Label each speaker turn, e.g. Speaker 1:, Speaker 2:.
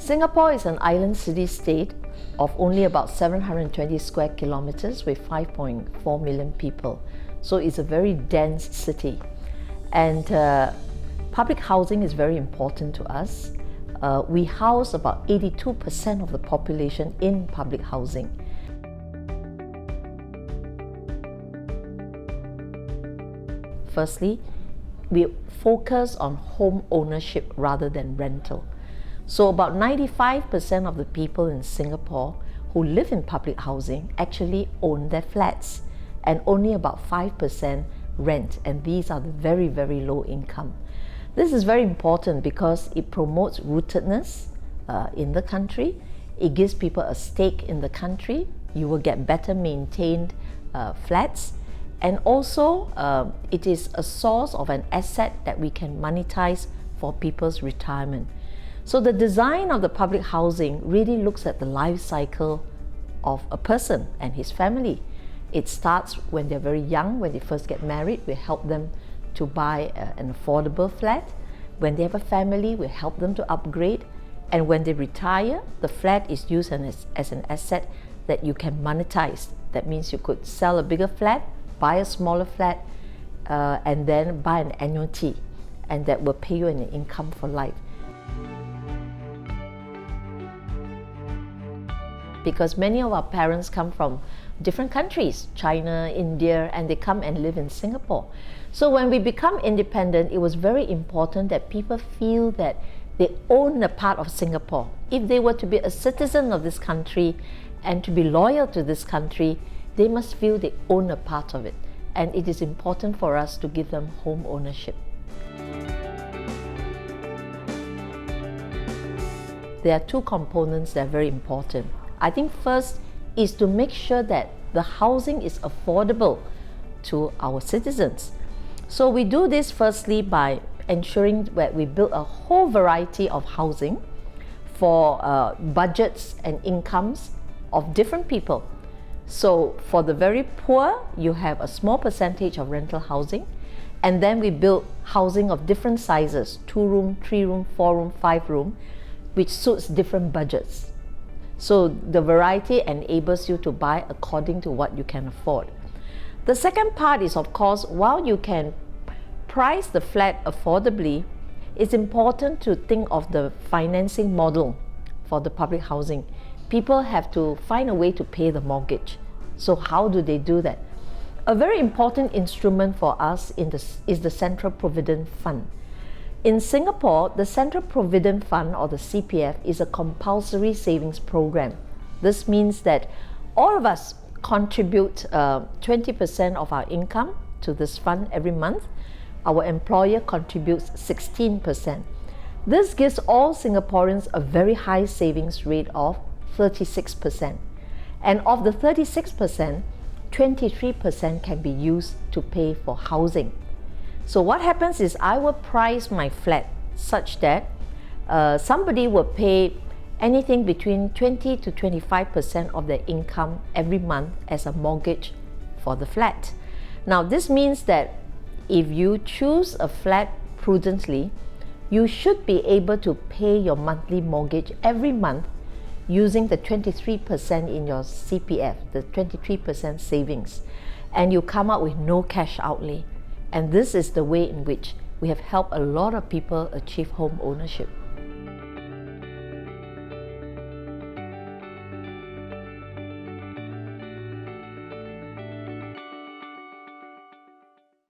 Speaker 1: Singapore is an island city-state of only about 720 square kilometers with 5.4 million people. So it's a very dense city. And public housing is very important to us. We house about 82% of the population in public housing. Firstly, we focus on home ownership rather than rental. So about 95% of the people in Singapore who live in public housing actually own their flats, and only about 5% rent, and these are the very, very low income. This is very important because it promotes rootedness in the country. It gives people a stake in the country. You will get better maintained flats. And also, it is a source of an asset that we can monetize for people's retirement. So the design of the public housing really looks at the life cycle of a person and his family. It starts when they're very young, when they first get married, we help them to buy an affordable flat. When they have a family, we help them to upgrade. And when they retire, the flat is used as an asset that you can monetize. That means you could sell a bigger flat, buy a smaller flat, and then buy an annuity, and that will pay you an income for life. Because many of our parents come from different countries, China, India, and they come and live in Singapore. So when we become independent, it was very important that people feel that they own a part of Singapore. If they were to be a citizen of this country and to be loyal to this country, they must feel they own a part of it. And it is important for us to give them home ownership. There are two components that are very important. I think first is to make sure that the housing is affordable to our citizens. So we do this firstly by ensuring that we build a whole variety of housing for budgets and incomes of different people. So for the very poor, you have a small percentage of rental housing, and then we build housing of different sizes, 2-room, 3-room, 4-room, 5-room, which suits different budgets. So the variety enables you to buy according to what you can afford. The second part is, of course, while you can price the flat affordably, it's important to think of the financing model for the public housing. People have to find a way to pay the mortgage. So how do they do that? A very important instrument for us is the Central Provident Fund. In Singapore, the Central Provident Fund, or the CPF, is a compulsory savings program. This means that all of us contribute 20% of our income to this fund every month. Our employer contributes 16%. This gives all Singaporeans a very high savings rate of 36%. And of the 36%, 23% can be used to pay for housing. So what happens is I will price my flat such that somebody will pay anything between 20 to 25% of their income every month as a mortgage for the flat. Now this means that if you choose a flat prudently, you should be able to pay your monthly mortgage every month using the 23% in your CPF, the 23% savings, and you come up with no cash outlay. And this is the way in which we have helped a lot of people achieve home ownership.